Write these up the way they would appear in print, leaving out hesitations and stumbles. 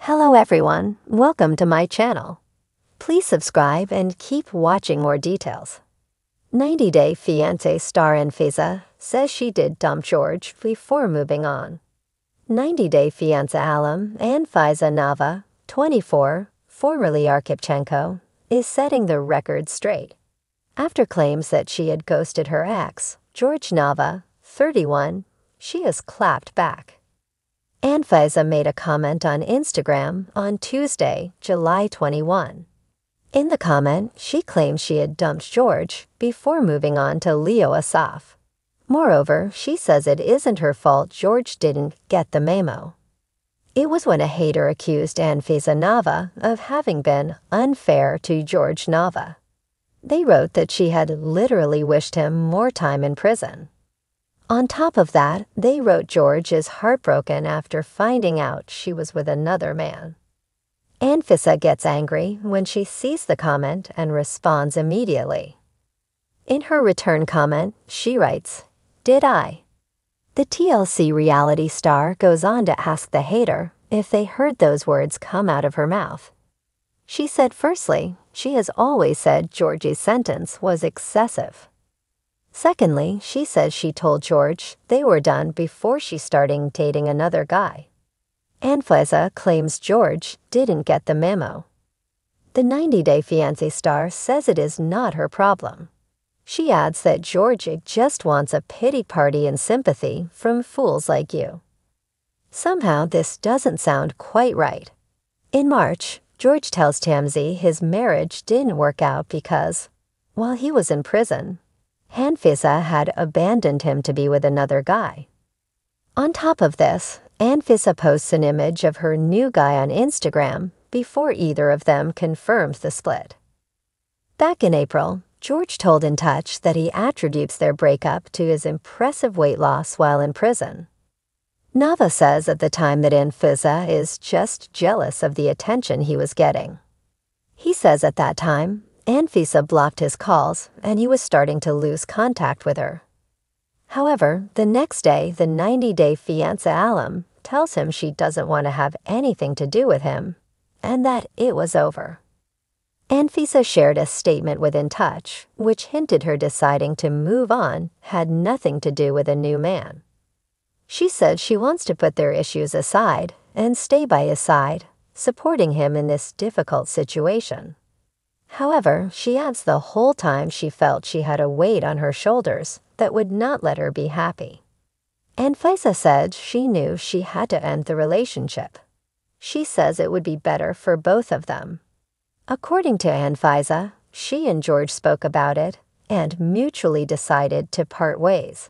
Hello everyone, welcome to my channel. Please subscribe and keep watching more details. 90-Day Fiancé star Anfisa says she did dump George before moving on. 90-Day Fiancé alum Anfisa Nava, 24, formerly Arkhipchenko, is setting the record straight. After claims that she had ghosted her ex, George Nava, 31, she has clapped back. Anfisa made a comment on Instagram on Tuesday, July 21. In the comment, she claims she had dumped George before moving on to Leo Asaf. Moreover, she says it isn't her fault George didn't get the memo. It was when a hater accused Anfisa Nava of having been unfair to George Nava. They wrote that she had literally wished him more time in prison. On top of that, they wrote George is heartbroken after finding out she was with another man. Anfisa gets angry when she sees the comment and responds immediately. In her return comment, she writes, "Did I?" The TLC reality star goes on to ask the hater if they heard those words come out of her mouth. She said firstly, she has always said George's sentence was excessive. Secondly, she says she told George they were done before she started dating another guy. Anfisa claims George didn't get the memo. The 90-Day Fiancé star says it is not her problem. She adds that George just wants a pity party and sympathy from fools like you. Somehow this doesn't sound quite right. In March, George tells TMZ his marriage didn't work out because, while he was in prison, Anfisa had abandoned him to be with another guy. On top of this, Anfisa posts an image of her new guy on Instagram before either of them confirms the split. Back in April, George told In Touch that he attributes their breakup to his impressive weight loss while in prison. Nava says at the time that Anfisa is just jealous of the attention he was getting. He says at that time, Anfisa blocked his calls and he was starting to lose contact with her. However, the next day, the 90-Day Fiancé alum tells him she doesn't want to have anything to do with him and that it was over. Anfisa shared a statement with In Touch, which hinted her deciding to move on had nothing to do with a new man. She said she wants to put their issues aside and stay by his side, supporting him in this difficult situation. However, she adds the whole time she felt she had a weight on her shoulders that would not let her be happy. Anfisa said she knew she had to end the relationship. She says it would be better for both of them. According to Anfisa, she and George spoke about it and mutually decided to part ways.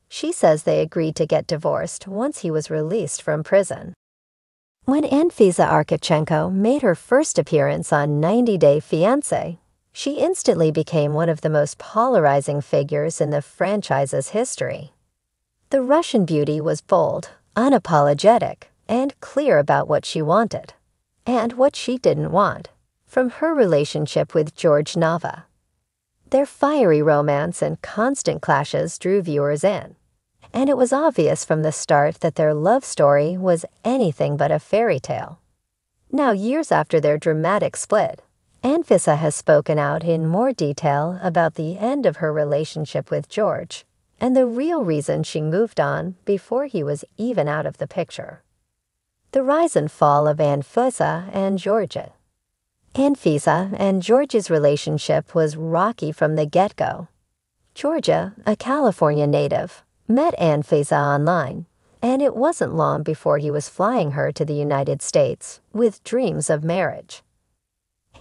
She says they agreed to get divorced once he was released from prison. When Anfisa Arkhipchenko made her first appearance on 90-Day Fiancé, she instantly became one of the most polarizing figures in the franchise's history. The Russian beauty was bold, unapologetic, and clear about what she wanted, and what she didn't want, from her relationship with George Nava. Their fiery romance and constant clashes drew viewers in, and it was obvious from the start that their love story was anything but a fairy tale. Now, years after their dramatic split, Anfisa has spoken out in more detail about the end of her relationship with George and the real reason she moved on before he was even out of the picture. The rise and fall of Anfisa and George. Anfisa and George's relationship was rocky from the get-go. Georgia, a California native, met Anfisa online, and it wasn't long before he was flying her to the United States with dreams of marriage.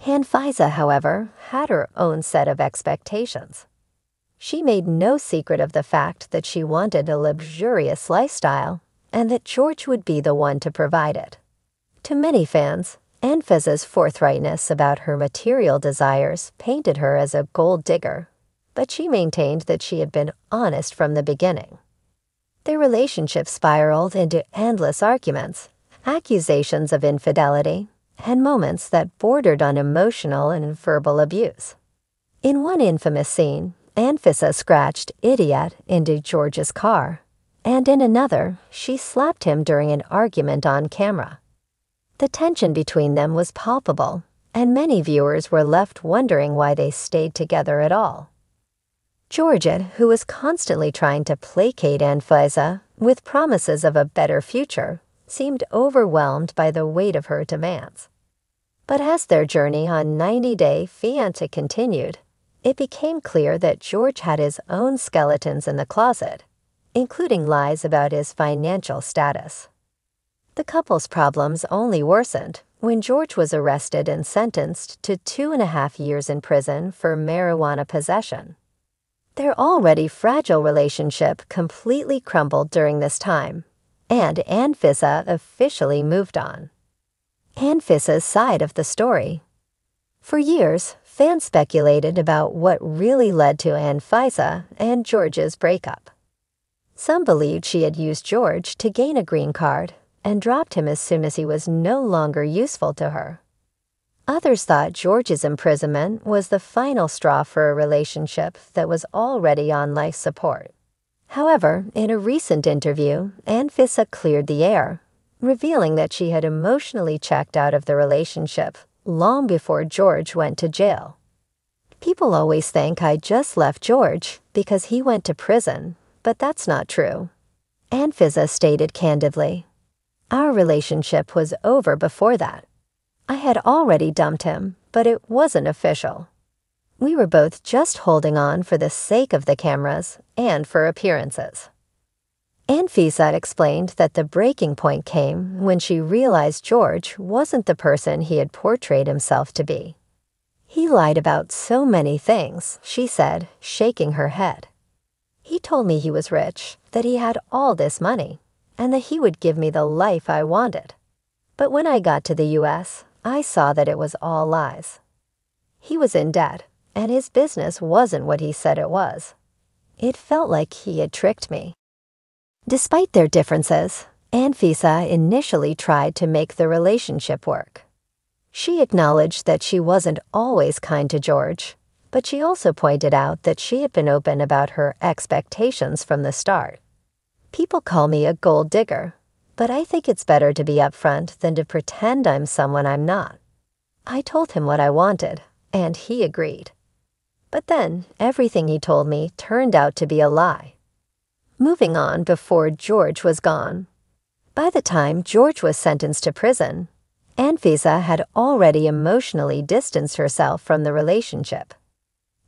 Anfisa, however, had her own set of expectations. She made no secret of the fact that she wanted a luxurious lifestyle and that George would be the one to provide it. To many fans, Anfisa's forthrightness about her material desires painted her as a gold digger, but she maintained that she had been honest from the beginning. Their relationship spiraled into endless arguments, accusations of infidelity, and moments that bordered on emotional and verbal abuse. In one infamous scene, Anfisa scratched "idiot" into George's car, and in another, she slapped him during an argument on camera. The tension between them was palpable, and many viewers were left wondering why they stayed together at all. Jorge, who was constantly trying to placate Anfisa with promises of a better future, seemed overwhelmed by the weight of her demands. But as their journey on 90-Day Fiancé continued, it became clear that Jorge had his own skeletons in the closet, including lies about his financial status. The couple's problems only worsened when Jorge was arrested and sentenced to 2.5 years in prison for marijuana possession. Their already fragile relationship completely crumbled during this time, and Anfisa officially moved on. Anfisa's side of the story. For years, fans speculated about what really led to Anfisa and Jorge's breakup. Some believed she had used Jorge to gain a green card and dropped him as soon as he was no longer useful to her. Others thought Jorge's imprisonment was the final straw for a relationship that was already on life support. However, in a recent interview, Anfisa cleared the air, revealing that she had emotionally checked out of the relationship long before Jorge went to jail. People always think I just left Jorge because he went to prison, but that's not true. Anfisa stated candidly, "Our relationship was over before that. I had already dumped him, but it wasn't official. We were both just holding on for the sake of the cameras and for appearances." Anfisa explained that the breaking point came when she realized Jorge wasn't the person he had portrayed himself to be. "He lied about so many things," she said, shaking her head. "He told me he was rich, that he had all this money, and that he would give me the life I wanted. But when I got to the U.S., I saw that it was all lies. He was in debt, and his business wasn't what he said it was. It felt like he had tricked me." Despite their differences, Anfisa initially tried to make the relationship work. She acknowledged that she wasn't always kind to Jorge, but she also pointed out that she had been open about her expectations from the start. "People call me a gold digger, but I think it's better to be upfront than to pretend I'm someone I'm not. I told him what I wanted, and he agreed. But then, everything he told me turned out to be a lie." Moving on before Jorge was gone. By the time Jorge was sentenced to prison, Anfisa had already emotionally distanced herself from the relationship.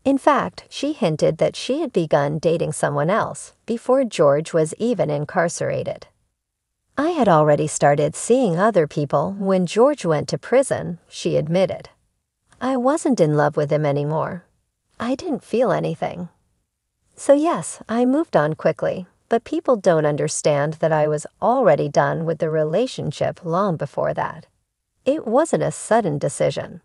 In fact, she hinted that she had begun dating someone else before Jorge was even incarcerated. "I had already started seeing other people when Jorge went to prison," she admitted. "I wasn't in love with him anymore. I didn't feel anything. So yes, I moved on quickly, but people don't understand that I was already done with the relationship long before that. It wasn't a sudden decision."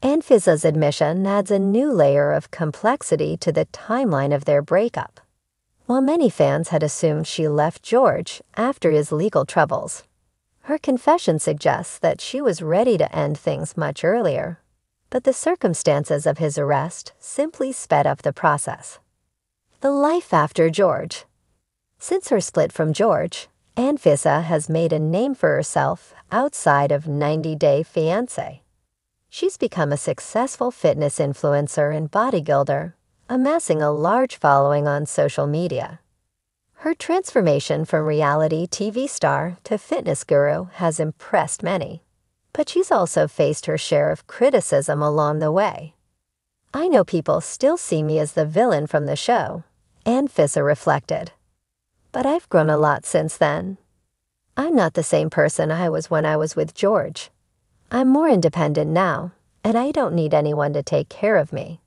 Anfisa's admission adds a new layer of complexity to the timeline of their breakup. While many fans had assumed she left Jorge after his legal troubles, her confession suggests that she was ready to end things much earlier, but the circumstances of his arrest simply sped up the process. The life after Jorge. Since her split from Jorge, Anfisa has made a name for herself outside of 90-Day Fiancé. She's become a successful fitness influencer and bodybuilder, amassing a large following on social media. Her transformation from reality TV star to fitness guru has impressed many, but she's also faced her share of criticism along the way. "I know people still see me as the villain from the show," Anfisa reflected. "But I've grown a lot since then. I'm not the same person I was when I was with Jorge. I'm more independent now, and I don't need anyone to take care of me."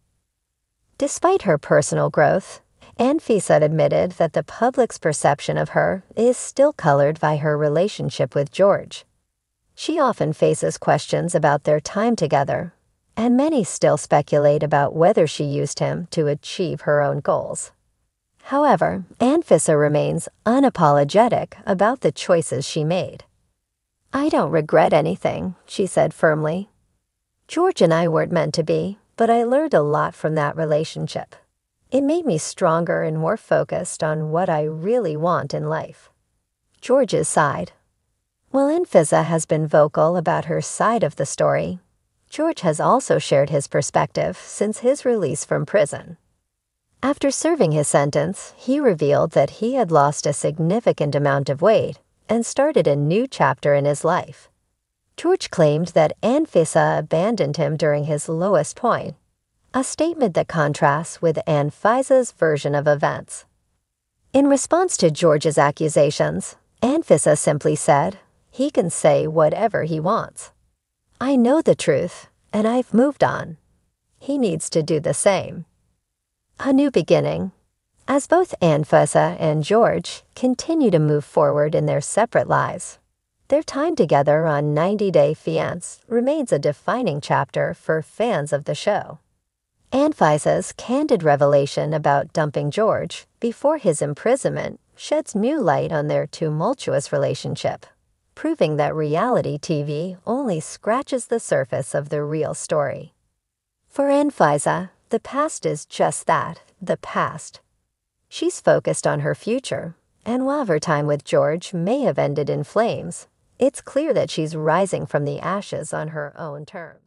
Despite her personal growth, Anfisa admitted that the public's perception of her is still colored by her relationship with Jorge. She often faces questions about their time together, and many still speculate about whether she used him to achieve her own goals. However, Anfisa remains unapologetic about the choices she made. "I don't regret anything," she said firmly. "Jorge and I weren't meant to be, but I learned a lot from that relationship. It made me stronger and more focused on what I really want in life." Jorge's side. While Anfisa has been vocal about her side of the story, George has also shared his perspective since his release from prison. After serving his sentence, he revealed that he had lost a significant amount of weight and started a new chapter in his life. George claimed that Anfisa abandoned him during his lowest point, a statement that contrasts with Anfisa's version of events. In response to George's accusations, Anfisa simply said, "He can say whatever he wants. I know the truth, and I've moved on. He needs to do the same." A new beginning. As both Anfisa and George continue to move forward in their separate lives, their time together on 90 Day Fiancé remains a defining chapter for fans of the show. Anfisa's candid revelation about dumping George before his imprisonment sheds new light on their tumultuous relationship, proving that reality TV only scratches the surface of the real story. For Anfisa, the past is just that, the past. She's focused on her future, and while her time with George may have ended in flames, it's clear that she's rising from the ashes on her own terms.